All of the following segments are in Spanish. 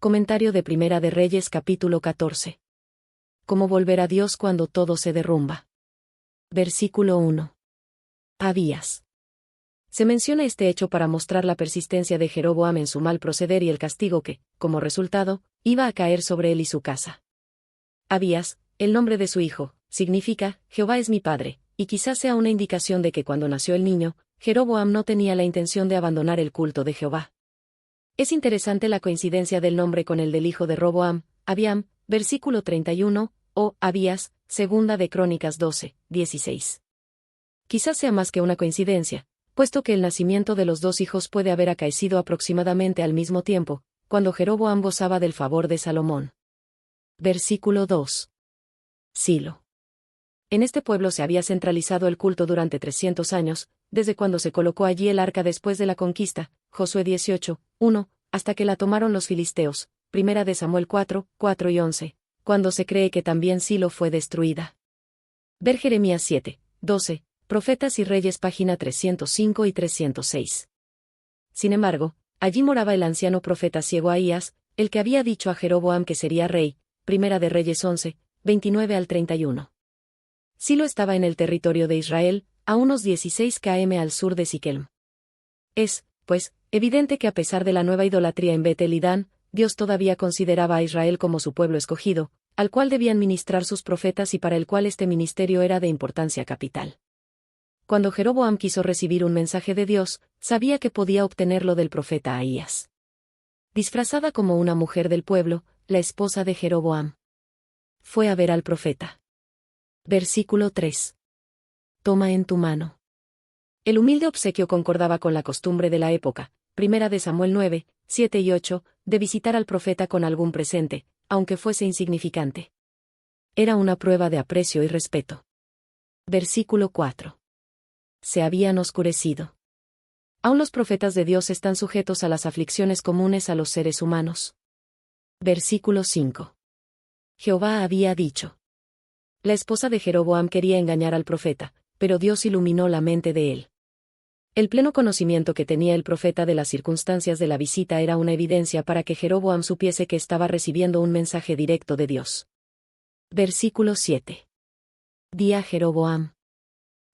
Comentario de Primera de Reyes capítulo 14. ¿Cómo volver a Dios cuando todo se derrumba? Versículo 1. Abías. Se menciona este hecho para mostrar la persistencia de Jeroboam en su mal proceder y el castigo que, como resultado, iba a caer sobre él y su casa. Abías, el nombre de su hijo, significa, Jehová es mi padre, y quizás sea una indicación de que cuando nació el niño, Jeroboam no tenía la intención de abandonar el culto de Jehová. Es interesante la coincidencia del nombre con el del hijo de Roboam, Abiam, versículo 31, o Abías, segunda de Crónicas 12, 16. Quizás sea más que una coincidencia, puesto que el nacimiento de los dos hijos puede haber acaecido aproximadamente al mismo tiempo, cuando Jeroboam gozaba del favor de Salomón. Versículo 2. Silo. En este pueblo se había centralizado el culto durante 300 años, desde cuando se colocó allí el arca después de la conquista, Josué 18, 1, hasta que la tomaron los filisteos, Primera de Samuel 4, 4 y 11, cuando se cree que también Silo fue destruida. Ver Jeremías 7, 12, Profetas y Reyes página 305 y 306. Sin embargo, allí moraba el anciano profeta ciego Ahías, el que había dicho a Jeroboam que sería rey, Primera de Reyes 11, 29 al 31. Silo estaba en el territorio de Israel, a unos 16 km al sur de Siquelm. Es, pues, evidente que a pesar de la nueva idolatría en Betel y Dan, Dios todavía consideraba a Israel como su pueblo escogido, al cual debían ministrar sus profetas y para el cual este ministerio era de importancia capital. Cuando Jeroboam quiso recibir un mensaje de Dios, sabía que podía obtenerlo del profeta Ahías. Disfrazada como una mujer del pueblo, la esposa de Jeroboam fue a ver al profeta. Versículo 3. Toma en tu mano. El humilde obsequio concordaba con la costumbre de la época, Primera de Samuel 9, 7 y 8, de visitar al profeta con algún presente, aunque fuese insignificante. Era una prueba de aprecio y respeto. Versículo 4. Se habían oscurecido. Aún los profetas de Dios están sujetos a las aflicciones comunes a los seres humanos. Versículo 5. Jehová había dicho. La esposa de Jeroboam quería engañar al profeta, pero Dios iluminó la mente de él. El pleno conocimiento que tenía el profeta de las circunstancias de la visita era una evidencia para que Jeroboam supiese que estaba recibiendo un mensaje directo de Dios. Versículo 7. Di a Jeroboam.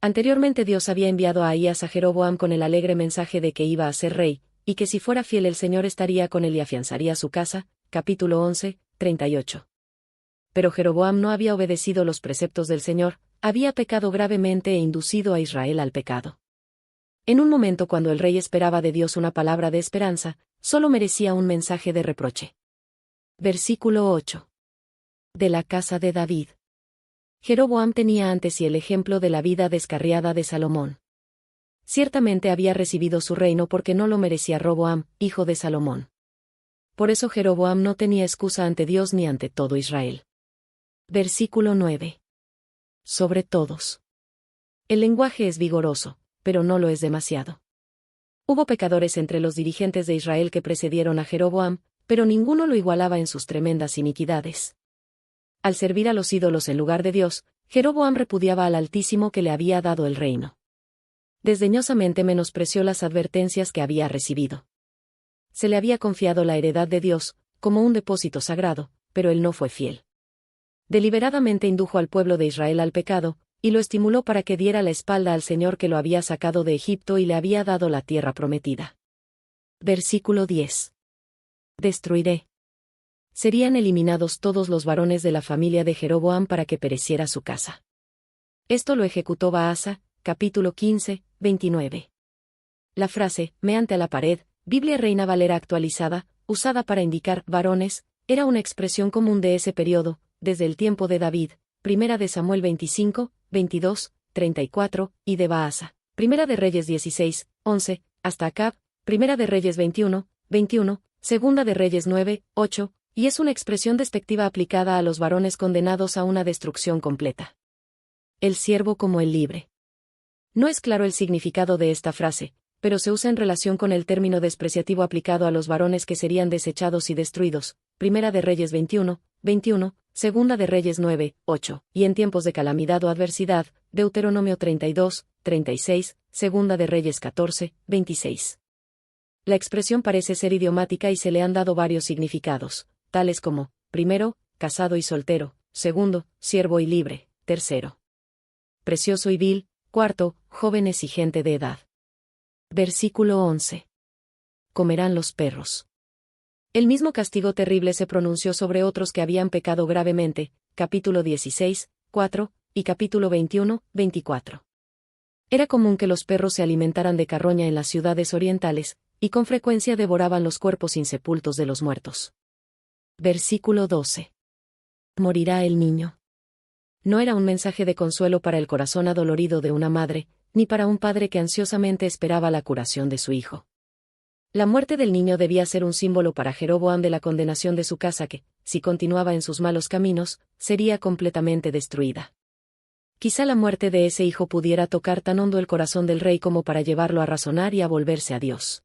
Anteriormente Dios había enviado a Ahías a Jeroboam con el alegre mensaje de que iba a ser rey, y que si fuera fiel el Señor estaría con él y afianzaría su casa, capítulo 11, 38. Pero Jeroboam no había obedecido los preceptos del Señor, había pecado gravemente e inducido a Israel al pecado. En un momento cuando el rey esperaba de Dios una palabra de esperanza, solo merecía un mensaje de reproche. Versículo 8. De la casa de David. Jeroboam tenía ante sí el ejemplo de la vida descarriada de Salomón. Ciertamente había recibido su reino porque no lo merecía Roboam, hijo de Salomón. Por eso Jeroboam no tenía excusa ante Dios ni ante todo Israel. Versículo 9. Sobre todos. El lenguaje es vigoroso, pero no lo es demasiado. Hubo pecadores entre los dirigentes de Israel que precedieron a Jeroboam, pero ninguno lo igualaba en sus tremendas iniquidades. Al servir a los ídolos en lugar de Dios, Jeroboam repudiaba al Altísimo que le había dado el reino. Desdeñosamente menospreció las advertencias que había recibido. Se le había confiado la heredad de Dios, como un depósito sagrado, pero él no fue fiel. Deliberadamente indujo al pueblo de Israel al pecado, y lo estimuló para que diera la espalda al Señor que lo había sacado de Egipto y le había dado la tierra prometida. Versículo 10. Destruiré. Serían eliminados todos los varones de la familia de Jeroboam para que pereciera su casa. Esto lo ejecutó Baasa, capítulo 15, 29. La frase, me ante la pared, Biblia Reina Valera actualizada, usada para indicar varones, era una expresión común de ese periodo, desde el tiempo de David, Primera de Samuel 25, 22, 34, y de Baasa, Primera de Reyes 16, 11, hasta Acab, Primera de Reyes 21, 21, Segunda de Reyes 9, 8, y es una expresión despectiva aplicada a los varones condenados a una destrucción completa. El siervo como el libre. No es claro el significado de esta frase, pero se usa en relación con el término despreciativo aplicado a los varones que serían desechados y destruidos, Primera de Reyes 21, 21, Segunda de Reyes 9, 8, y en tiempos de calamidad o adversidad, Deuteronomio 32, 36, Segunda de Reyes 14, 26. La expresión parece ser idiomática y se le han dado varios significados, tales como, primero, casado y soltero; segundo, siervo y libre; tercero, precioso y vil; cuarto, jóvenes y gente de edad. Versículo 11. Comerán los perros. El mismo castigo terrible se pronunció sobre otros que habían pecado gravemente, capítulo 16, 4, y capítulo 21, 24. Era común que los perros se alimentaran de carroña en las ciudades orientales, y con frecuencia devoraban los cuerpos insepultos de los muertos. Versículo 12. Morirá el niño. No era un mensaje de consuelo para el corazón adolorido de una madre, ni para un padre que ansiosamente esperaba la curación de su hijo. La muerte del niño debía ser un símbolo para Jeroboam de la condenación de su casa que, si continuaba en sus malos caminos, sería completamente destruida. Quizá la muerte de ese hijo pudiera tocar tan hondo el corazón del rey como para llevarlo a razonar y a volverse a Dios.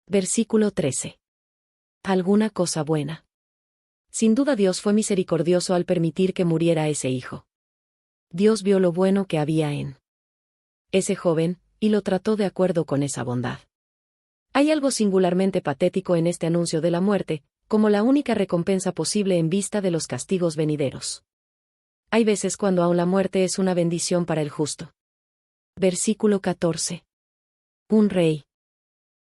Versículo 13. Alguna cosa buena. Sin duda Dios fue misericordioso al permitir que muriera ese hijo. Dios vio lo bueno que había en ese joven, y lo trató de acuerdo con esa bondad. Hay algo singularmente patético en este anuncio de la muerte, como la única recompensa posible en vista de los castigos venideros. Hay veces cuando aún la muerte es una bendición para el justo. Versículo 14. Un rey.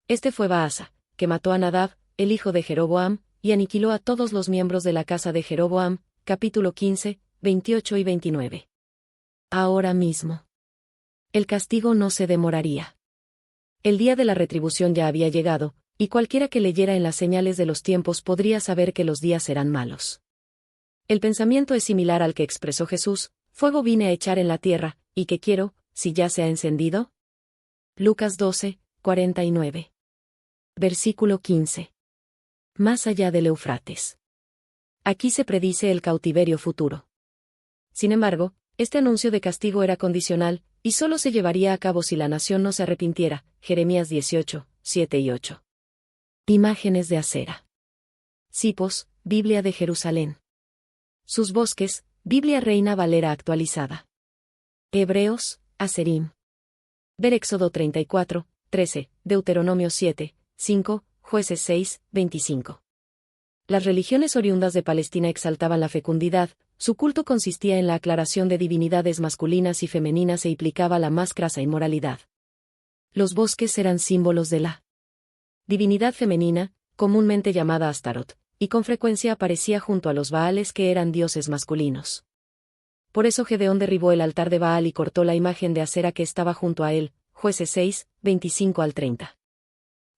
Este fue Baasa, que mató a Nadab, el hijo de Jeroboam, y aniquiló a todos los miembros de la casa de Jeroboam, capítulo 15, 28 y 29. Ahora mismo. El castigo no se demoraría. El día de la retribución ya había llegado, y cualquiera que leyera en las señales de los tiempos podría saber que los días serán malos. El pensamiento es similar al que expresó Jesús: fuego vine a echar en la tierra, y ¿qué quiero, si ya se ha encendido? Lucas 12, 49. Versículo 15. Más allá del Eufrates. Aquí se predice el cautiverio futuro. Sin embargo, este anuncio de castigo era condicional, y solo se llevaría a cabo si la nación no se arrepintiera. Jeremías 18, 7 y 8. Imágenes de acera. Sipos, Biblia de Jerusalén. Sus bosques, Biblia Reina Valera actualizada. Hebreos, Aserim. Ver Éxodo 34, 13, Deuteronomio 7, 5, Jueces 6, 25. Las religiones oriundas de Palestina exaltaban la fecundidad, su culto consistía en la aclaración de divinidades masculinas y femeninas e implicaba la más crasa inmoralidad. Los bosques eran símbolos de la divinidad femenina, comúnmente llamada Astarot, y con frecuencia aparecía junto a los Baales que eran dioses masculinos. Por eso Gedeón derribó el altar de Baal y cortó la imagen de acera que estaba junto a él. Jueces 6, 25 al 30.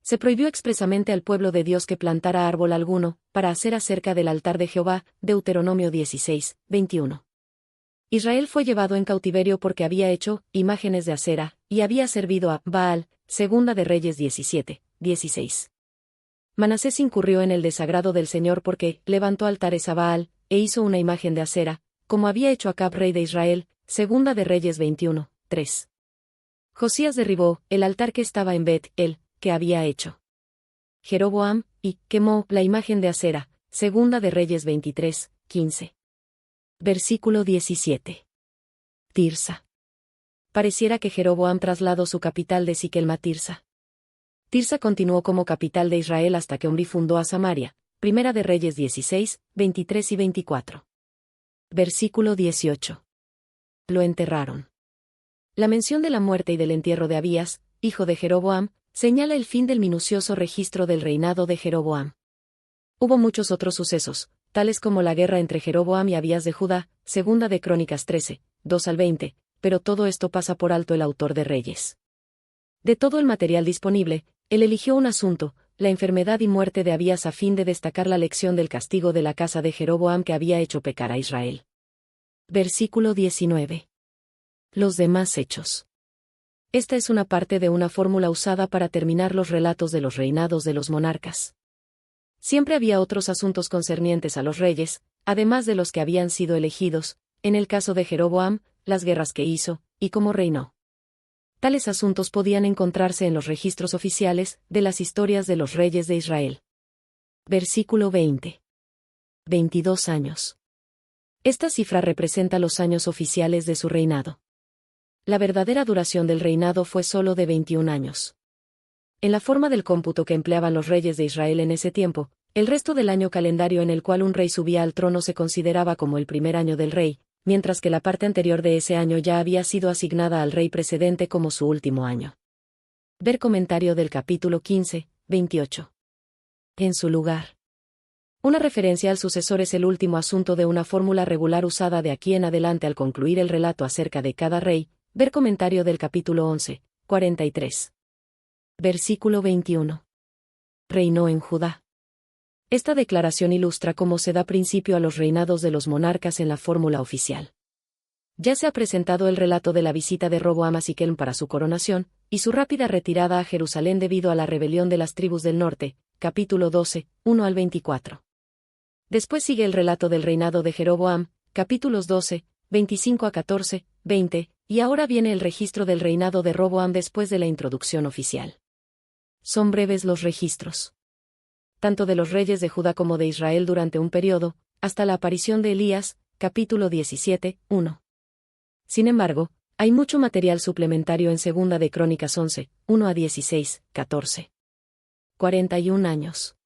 Se prohibió expresamente al pueblo de Dios que plantara árbol alguno, para hacer acerca del altar de Jehová. Deuteronomio 16, 21. Israel fue llevado en cautiverio porque había hecho imágenes de acera, y había servido a Baal. Segunda de Reyes 17, 16. Manasés incurrió en el desagrado del Señor porque levantó altares a Baal, e hizo una imagen de acera, como había hecho Acab rey de Israel. Segunda de Reyes 21, 3. Josías derribó el altar que estaba en Bet-El, que había hecho Jeroboam, y quemó la imagen de acera. Segunda de Reyes 23, 15. Versículo 17. Tirsa. Pareciera que Jeroboam trasladó su capital de Siquelm a Tirsa. Tirsa continuó como capital de Israel hasta que Omri fundó a Samaria. Primera de Reyes 16, 23 y 24. Versículo 18. Lo enterraron. La mención de la muerte y del entierro de Abías, hijo de Jeroboam, señala el fin del minucioso registro del reinado de Jeroboam. Hubo muchos otros sucesos, tales como la guerra entre Jeroboam y Abías de Judá, segunda de Crónicas 13, 2 al 20, pero todo esto pasa por alto el autor de Reyes. De todo el material disponible, él eligió un asunto, la enfermedad y muerte de Abías, a fin de destacar la lección del castigo de la casa de Jeroboam que había hecho pecar a Israel. Versículo 19. Los demás hechos. Esta es una parte de una fórmula usada para terminar los relatos de los reinados de los monarcas. Siempre había otros asuntos concernientes a los reyes, además de los que habían sido elegidos, en el caso de Jeroboam, las guerras que hizo, y cómo reinó. Tales asuntos podían encontrarse en los registros oficiales de las historias de los reyes de Israel. Versículo 20. 22 años. Esta cifra representa los años oficiales de su reinado. La verdadera duración del reinado fue solo de 21 años. En la forma del cómputo que empleaban los reyes de Israel en ese tiempo, el resto del año calendario en el cual un rey subía al trono se consideraba como el primer año del rey, mientras que la parte anterior de ese año ya había sido asignada al rey precedente como su último año. Ver comentario del capítulo 15, 28. En su lugar. Una referencia al sucesor es el último asunto de una fórmula regular usada de aquí en adelante al concluir el relato acerca de cada rey. Ver comentario del capítulo 11, 43. Versículo 21. Reinó en Judá. Esta declaración ilustra cómo se da principio a los reinados de los monarcas en la fórmula oficial. Ya se ha presentado el relato de la visita de Roboam a Siquem para su coronación, y su rápida retirada a Jerusalén debido a la rebelión de las tribus del norte, capítulo 12, 1 al 24. Después sigue el relato del reinado de Jeroboam, capítulos 12, 25 a 14, 20, y ahora viene el registro del reinado de Roboam después de la introducción oficial. Son breves los registros. Tanto de los reyes de Judá como de Israel durante un periodo, hasta la aparición de Elías, capítulo 17, 1. Sin embargo, hay mucho material suplementario en Segunda de Crónicas 11, 1 a 16, 14. 41 años.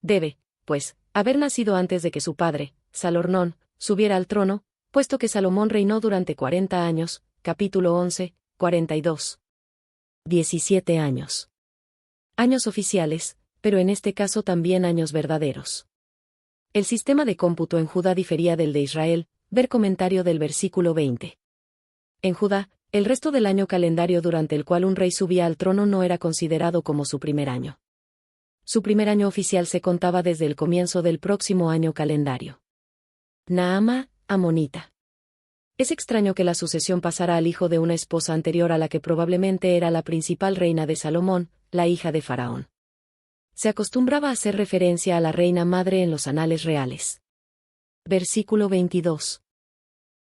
Debe, pues, haber nacido antes de que su padre, Salornón, subiera al trono, puesto que Salomón reinó durante 40 años, capítulo 11, 42. 17 años. Años oficiales, pero en este caso también años verdaderos. El sistema de cómputo en Judá difería del de Israel, ver comentario del versículo 20. En Judá, el resto del año calendario durante el cual un rey subía al trono no era considerado como su primer año. Su primer año oficial se contaba desde el comienzo del próximo año calendario. Naama, amonita. Es extraño que la sucesión pasara al hijo de una esposa anterior a la que probablemente era la principal reina de Salomón, la hija de Faraón. Se acostumbraba a hacer referencia a la reina madre en los anales reales. Versículo 22.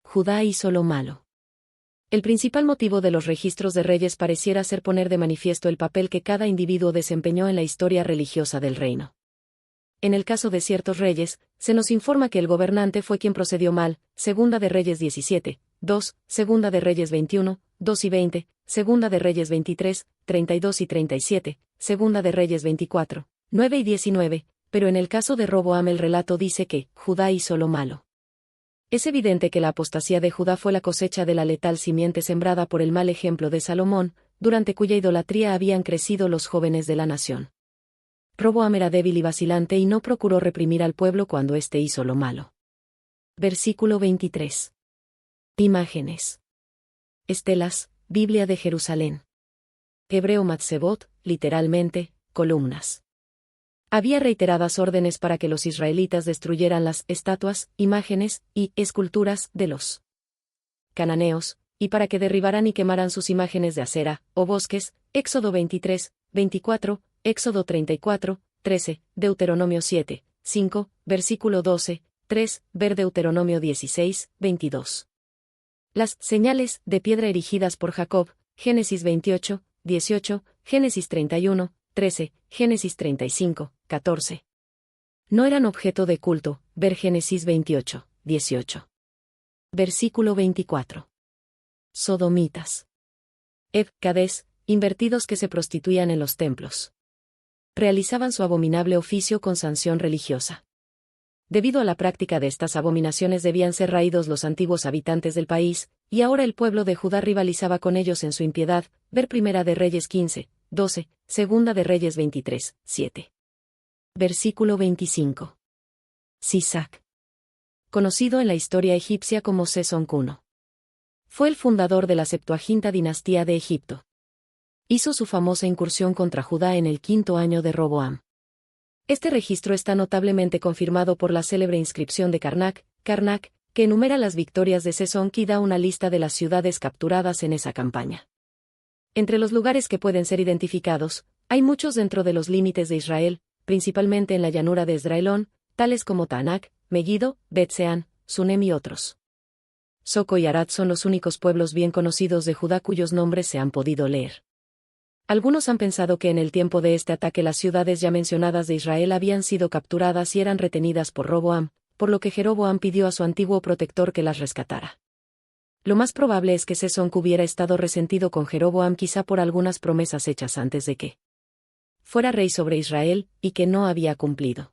Judá hizo lo malo. El principal motivo de los registros de reyes pareciera ser poner de manifiesto el papel que cada individuo desempeñó en la historia religiosa del reino. En el caso de ciertos reyes, se nos informa que el gobernante fue quien procedió mal, Segunda de Reyes 17, 2, Segunda de Reyes 21, 2 y 20, Segunda de Reyes 23, 32 y 37, Segunda de Reyes 24, 9 y 19, pero en el caso de Roboam el relato dice que Judá hizo lo malo. Es evidente que la apostasía de Judá fue la cosecha de la letal simiente sembrada por el mal ejemplo de Salomón, durante cuya idolatría habían crecido los jóvenes de la nación. Roboam era débil y vacilante y no procuró reprimir al pueblo cuando éste hizo lo malo. Versículo 23. Imágenes. Estelas, Biblia de Jerusalén. Hebreo Matzebot, literalmente, columnas. Había reiteradas órdenes para que los israelitas destruyeran las estatuas, imágenes y esculturas de los cananeos, y para que derribaran y quemaran sus imágenes de acera, o bosques, Éxodo 23, 24, Éxodo 34, 13, Deuteronomio 7, 5, versículo 12, 3, ver Deuteronomio 16, 22. Las señales de piedra erigidas por Jacob, Génesis 28, 18, Génesis 31, 13, Génesis 35, 14. No eran objeto de culto, ver Génesis 28, 18. Versículo 24. Sodomitas. Cades, invertidos que se prostituían en los templos. Realizaban su abominable oficio con sanción religiosa. Debido a la práctica de estas abominaciones debían ser raídos los antiguos habitantes del país, y ahora el pueblo de Judá rivalizaba con ellos en su impiedad, ver Primera de Reyes 15, 12, Segunda de Reyes 23, 7. Versículo 25. Sisac. Conocido en la historia egipcia como Sesón Cuno. Fue el fundador de la Septuaginta dinastía de Egipto. Hizo su famosa incursión contra Judá en el quinto año de Roboam. Este registro está notablemente confirmado por la célebre inscripción de Karnak, que enumera las victorias de Sesón y da una lista de las ciudades capturadas en esa campaña. Entre los lugares que pueden ser identificados, hay muchos dentro de los límites de Israel, principalmente en la llanura de Esdraelón, tales como Taanac, Megiddo, Bet-Sean, Sunem y otros. Soco y Arad son los únicos pueblos bien conocidos de Judá cuyos nombres se han podido leer. Algunos han pensado que en el tiempo de este ataque las ciudades ya mencionadas de Israel habían sido capturadas y eran retenidas por Roboam, por lo que Jeroboam pidió a su antiguo protector que las rescatara. Lo más probable es que Sesón hubiera estado resentido con Jeroboam quizá por algunas promesas hechas antes de que fuera rey sobre Israel, y que no había cumplido.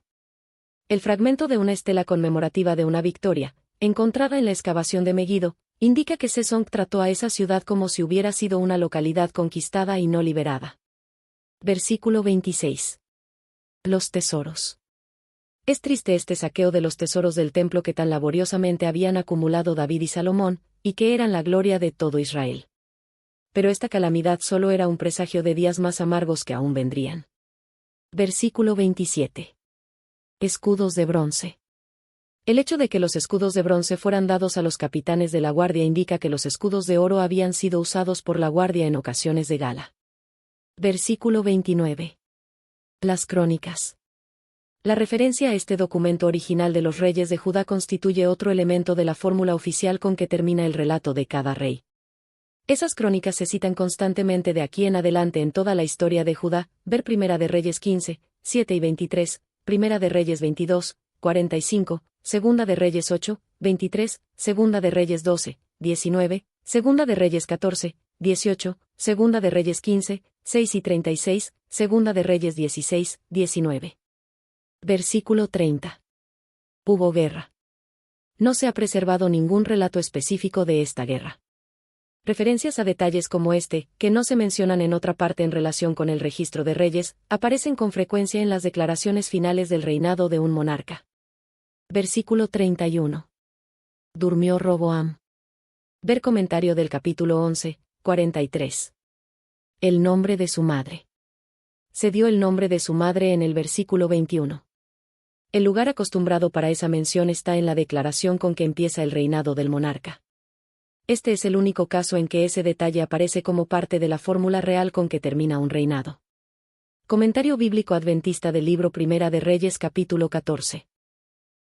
El fragmento de una estela conmemorativa de una victoria, encontrada en la excavación de Megiddo, indica que Sesonk trató a esa ciudad como si hubiera sido una localidad conquistada y no liberada. Versículo 26. Los tesoros. Es triste este saqueo de los tesoros del templo que tan laboriosamente habían acumulado David y Salomón, y que eran la gloria de todo Israel. Pero esta calamidad solo era un presagio de días más amargos que aún vendrían. Versículo 27. Escudos de bronce. El hecho de que los escudos de bronce fueran dados a los capitanes de la guardia indica que los escudos de oro habían sido usados por la guardia en ocasiones de gala. Versículo 29. Las crónicas. La referencia a este documento original de los reyes de Judá constituye otro elemento de la fórmula oficial con que termina el relato de cada rey. Esas crónicas se citan constantemente de aquí en adelante en toda la historia de Judá, ver Primera de Reyes 15, 7 y 23, Primera de Reyes 22, 45, Segunda de Reyes 8, 23, Segunda de Reyes 12, 19, Segunda de Reyes 14, 18, Segunda de Reyes 15, 6 y 36, Segunda de Reyes 16, 19. Versículo 30. Hubo guerra. No se ha preservado ningún relato específico de esta guerra. Referencias a detalles como este, que no se mencionan en otra parte en relación con el registro de reyes, aparecen con frecuencia en las declaraciones finales del reinado de un monarca. Versículo 31. Durmió Roboam. Ver comentario del capítulo 11, 43. El nombre de su madre. Se dio el nombre de su madre en el versículo 21. El lugar acostumbrado para esa mención está en la declaración con que empieza el reinado del monarca. Este es el único caso en que ese detalle aparece como parte de la fórmula real con que termina un reinado. Comentario bíblico adventista del libro Primera de Reyes capítulo 14.